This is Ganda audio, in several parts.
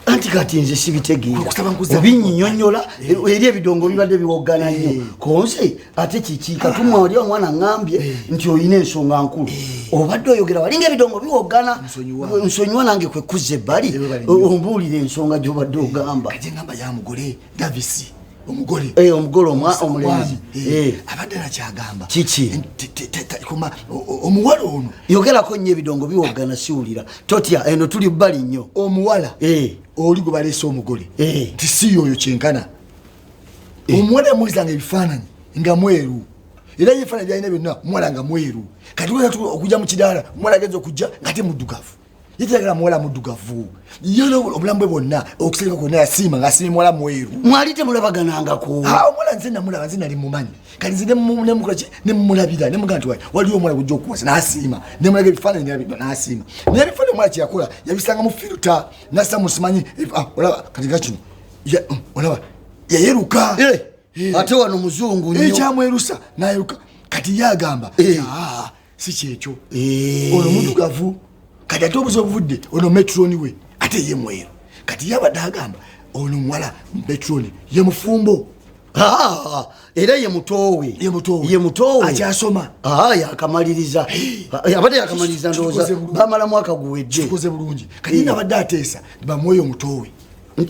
Anti kati nze sibitegeera obinnyonnyola eri ebidongo bibadde biwogana nnyo konse ate kiki katumwa oli omwana ngambye nti oyina ensonga nkulu obadde oyogera walinga ebidongo biwogana nsonyiwa nange kwe kuzza ebbali ombuulira ensonga gy'obadde ogamba kati ngamba ya mugole Davisi omugole omulenzi abadde nakyagamba kiki kuma omuwala ono yogerako nnyo ebidongo biwogana siwulira totya eno tuli bbali nnyo omuwala oli gwe baleese omugole tisi oyo kyenkana omuwala yamulizanga ebifaananyi nga mweru era ebifaananyi byalina byonna omuwala nga mweru kati okujja mu kidaala omuwala agenza okujja nga te muddugavu yitagala muwala muddugavu yolo obulamu bwe bwonna okusereka kwonna yasiima ng'asiima muwala mweru mwali temulabaganangako omuwala nze namulaba nze nali mumanyi kati nze nemulabira nemugamba nti waliwo omuwala gujja okuwasa n'asiima nemulaga ebifaananyi n'asiima naye ebifaananyi omuwala kyeyakola yabisanga mu firuta nasa musimanyi olaba kati nga kino olaba yayeruka ate wano muzungu nnyo ekyamwerusa nayeruka kati yagamba si kyekyo ono muddugavu kati ate obuzi obuvudde ono Metulooni we ate ye mweru kati yabadde agamba ono muwala Metulooni ye mufumbo era ye mutowe akyasoma yakamaliriza abadde yakamaliriza ndowooza bamala mwaka guwedde kikoze bulungi kati nabadde ateesa bamuweyo omutowe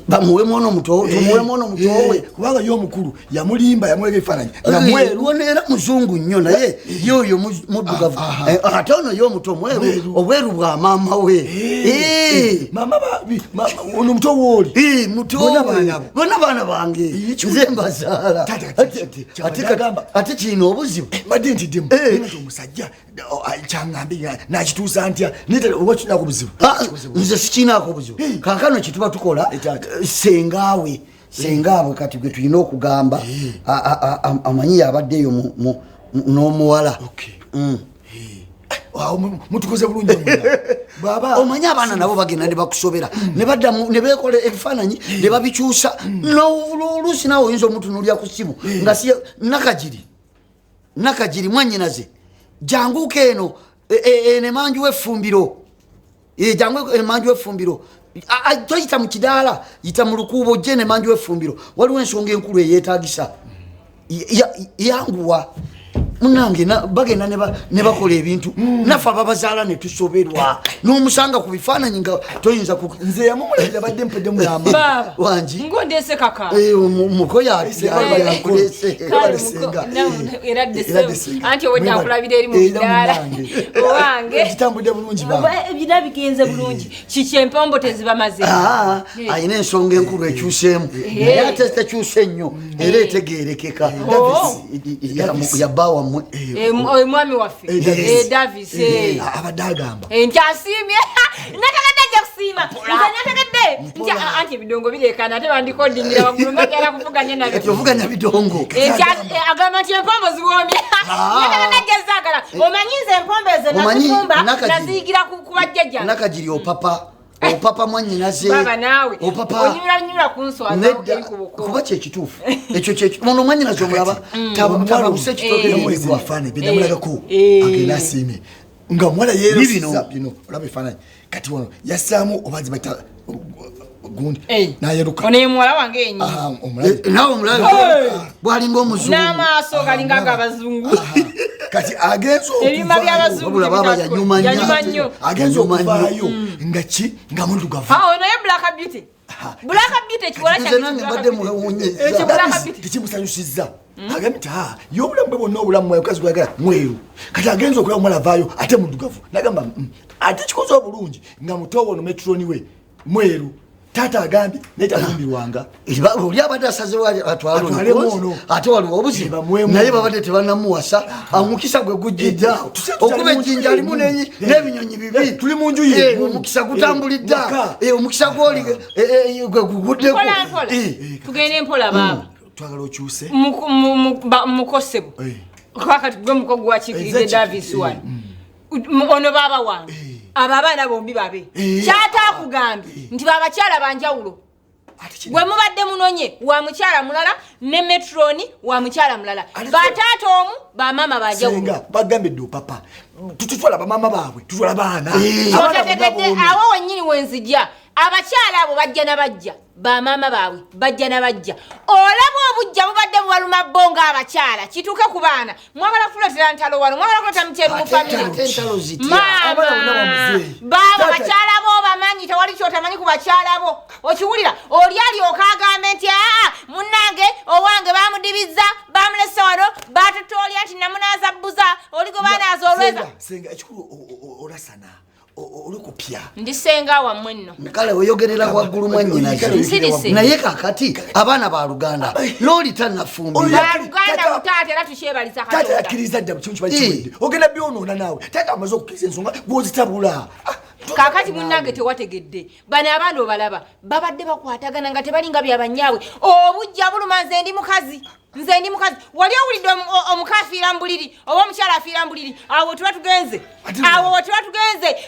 bamuwe mwono mutowe kubanga yo omukulu yamulimba yamulega ebifaananyi nga mweru era muzungu nnyo naye yoyo muddugavu ate ono yo muto mweru obweru bwa maama we ono mutowe oli bonna baana bange nze mbazaala ate kirina obuzibu badde ntiddemu omusajja kyaŋŋambe nakituusa ntya oba kinaako obuzibu nze sikinaako obuzibu kaakano kituba tukola sengawe kati gwe tulina okugamba amanyi yabaddeeyo n'omuwala mutukoze bulungi omanyi abaana nabo bagenda ne bakusobera ne bekola ebifaananyi ne babikyusa n'oluusi nawe oyinza omutunulira ku ssimu nga si nakagiri mwannyinaze janguuka eno enemanju w'effumbiro enemanju w'effumbiro toyita mu kidaala yita mu lukuubo ojje nemanju w'effumbiro waliwo ensonga enkulu eyeetagisa yanguwa munange bagenda ne bakola ebintu naffe ababazaala ne tusoberwa n'omusanga ku bifaananyi nga toyinza nze yamumulabira badde mpeddemu n'amaani wangi ngondese kaka muko yakulese anti owedde akulabira eri mu bidaala owange kitambudde bulungi ebina bigenze bulungi kiki empombo tezibamaze ayina ensonga enkulu ekyuseemu naye ate tekyuse nnyo era etegeerekeka yabbaawa mwami waffe Davis abadde agamba nti asiimye nategedde ajja kusiima nze nategedde nti anti ebidongo bireekana ate bandikodingira waggulu mbagala kuvuganya nabyo ovuganya bidongo nti agamba nti empombo ziwoomye nategedde ajja zaagala omanyi nze empombo ezo nazifumba naziyigira ku bajjajja nakagiri opapa mwannyinaze baba naawe onyulannyula ku nswaza kuba kyekituufu ekyo ono mwannyinaze omulaba tabuse ekitogeebifaananyi byedamulagako agenda asiime nga omuwala yeerosiza bino olaba ebifaananyi kati wano yassaamu obazi baita gundi nayeruka ono ye muwala wange enyi naawe omulabe bwalinga omuzungu n'amaaso galinga ag'abazungu kati agenza ebimba by'abazungu yanyuma nnyo agenza okuvaayo nga muddugavu ono ye black beauty kiwala tekimusanyusizza agambye nti ye obulamu bwe bwonna obulamu mwayo kazi gwagala mweru kati agenza okulaba omuwala avaayo ate muddugavu nagamba ate kikoze obulungi nga mutowo ono Metulooni we mweru taata agambye naye tafumbirwanga oli abadde asazewo atwalemono ate waliwo obuzibu naye babadde tebanamuwasa omukisa gwe gujjidda okuba ejjinja alimu n'ebinyonyi bibi tuli mu nju ye omukisa gutambulidda omukisa gwoli gwe guguddeko tugende mpola baaba twagala okyuse mukosebo kakati gwe muko gwakiikirize Davis wano ono baaba wange abo abaana bombi babe kyataakugambye nti babakyala banjawulo gwe mubadde munonye wa mukyala mulala ne Metulooni wa mukyala mulala bataata omu bamama bajawulo bagambidde papa tutwala bamama baabwe tutwala baana awo wennyini wenzija abakyala abo bajja nabajja bamama baabwe bajja nabajja olaba obujja bubadde bubaluma bonga abakyala kituuke ku baana mwagala kuleetera ntalo wano mwagala kuleeta muceru mu famire baabo bakyala bo bamanyi tewali kyotamanyi ku bakyala bo okiwulira oli alyoka agambe nti munnange owange bamudibiza bamulese wano batutoolya nti namunaaza bbuza oligo banaaza olweza senga ekikulu olasana olikupya ndisenga wammwe nno kale oyogerera waggulu mwannyinaze naye kakati abaana ba Luganda looli tannafumbira baluganda mutaate era tukyebaliza tata yakkiriza dda mukimu kibali kiwedde ogenda byonoona naawe tata amaze okukkiriza ensonga bwozitabula kakati munnange tewategedde bano abaana obalaba babadde bakwatagana nga tebalinga byabanyaawe obujja buluma nze ndi mukazi wali owulidde omuka afiira mbuliri oba omukyala afiira mbuliri awo tuba tugenze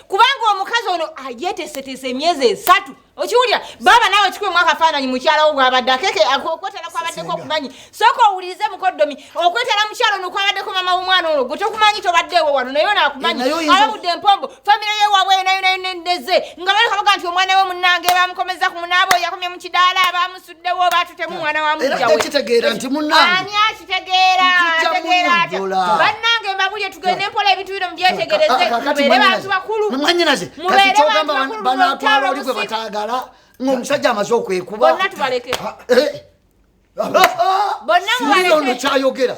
kubanga omukazi ono ayeteeseteese emyezi 3 okiwulira baba nawe kikwe mwaka faananyi mukyala wo bwabadde akeke okwetala kwabaddeko okumanyi sooka owulirize mukoddomi okwetala mukyala ono kwabaddeko mama w'omwana ono gwe tokumanyi tobaddeewo wano naye naakumanyi ababudde empombo famire yewaabwe nayo nendeze nga baleka baga nti omwana we munnange bamukomeza ku munaabo yakomye mu kidaala bamusuddewo batutemu mwana wa mujjawe kitegeera nti munnange ani akitegeera bannange mbabulye tugende empola ebintu bino mubyetegereze mubeere bantu bakulu mwannyinaze kati kyogamba banaatwala oli gwe bataagala ng'omusajja amaze okwekuba bonna tubaleke ono kyayogera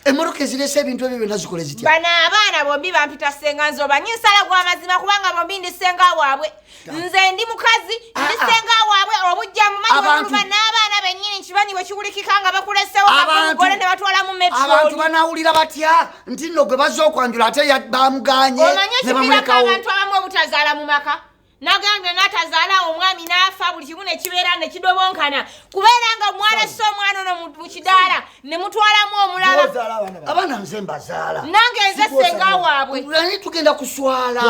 emmotoka ezirese ebintu ebyo byonna zikole zitya bano abaana bombi bampita senga nze obanyi nsala gwa mazima kubanga bombi ndi senga waabwe nze ndi mukazi ndi senga waabwe obujja mumanyiba n'abaana bennyini nkimanyi bwe kiwulikika nga bakulesewo bakugole ne batwala mu Metulooni abantu banaawulira batya nti nno gwe bazze okwanjula ate bamuganye omanyi ekibirako abantu abamu obutazaala mu maka nagambye natazaala omwami n'afa buli kimu ne kibeera ne kidobonkana kubeera nga mwalese omwana ono mu kidaala ne mutwalamu omulala abaana nze mbazaala nange nze senga waabwe ani tugenda kuswala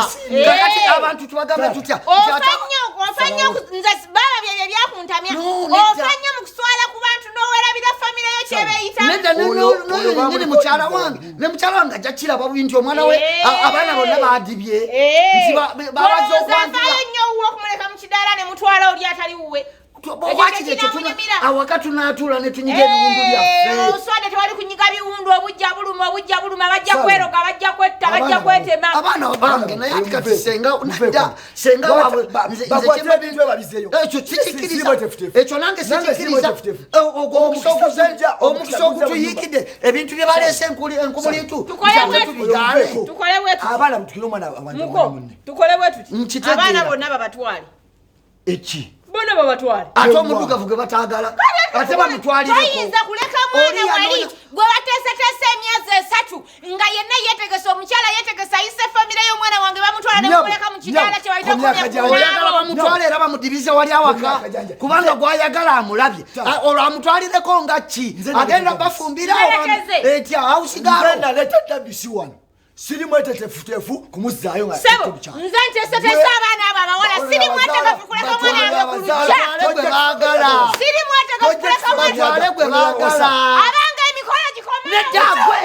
kakati abantu tubagambe tutya ofa nnyo nze baba byebyo byakuntamya ofa nnyo mu kuswala ku bantu n'owerabira famire yo kyebeeyitamu nyini mukyala wange ne mukyala wange ajja kiraba nti omwana we abaana bonna baadibye nti babaze okwanjula nnyo wuwe okumuleka mu kidaala ne mutwala oli atali wuwe awaka tunaatuula ne tunyiga ebiwundu byaffe oswade tewali kunyiga biwundu obujja buluma bajja kweroga bajja kwetta bajja kwetema abaana bange naye kati senga waabwe ekyo kikikiriza ekyo nange sikikiriza omukisa ogutuyiikidde ebintu bye baleese enkumulitu tukole bwe tuti abaana bonna babatwale eki bona babatwale ate omudugavu gwe bataagala ate bamutwalireko toyinza kuleka mwana wali gwe bateeseteese emyezi 3 nga yenna yeetegese omukyala yeetegese ayise famire y'omwana wange bamutwala ne bamuleka mu kidaala kye oyagala bamutwala era bamudibize wali awaka kubanga gwayagala amulabye olwo amutwalireko nga ki agenda bafumbira etya awusigalo siri mwetetefutefu kumuzaayo nga sebo nze nteeseteese abaana abo abawala siri mwetegefu kuleka mwana wange ku lujja siri mwetegefu kuleka mwana gwe baagala abanga emikono gikomewo nedagwe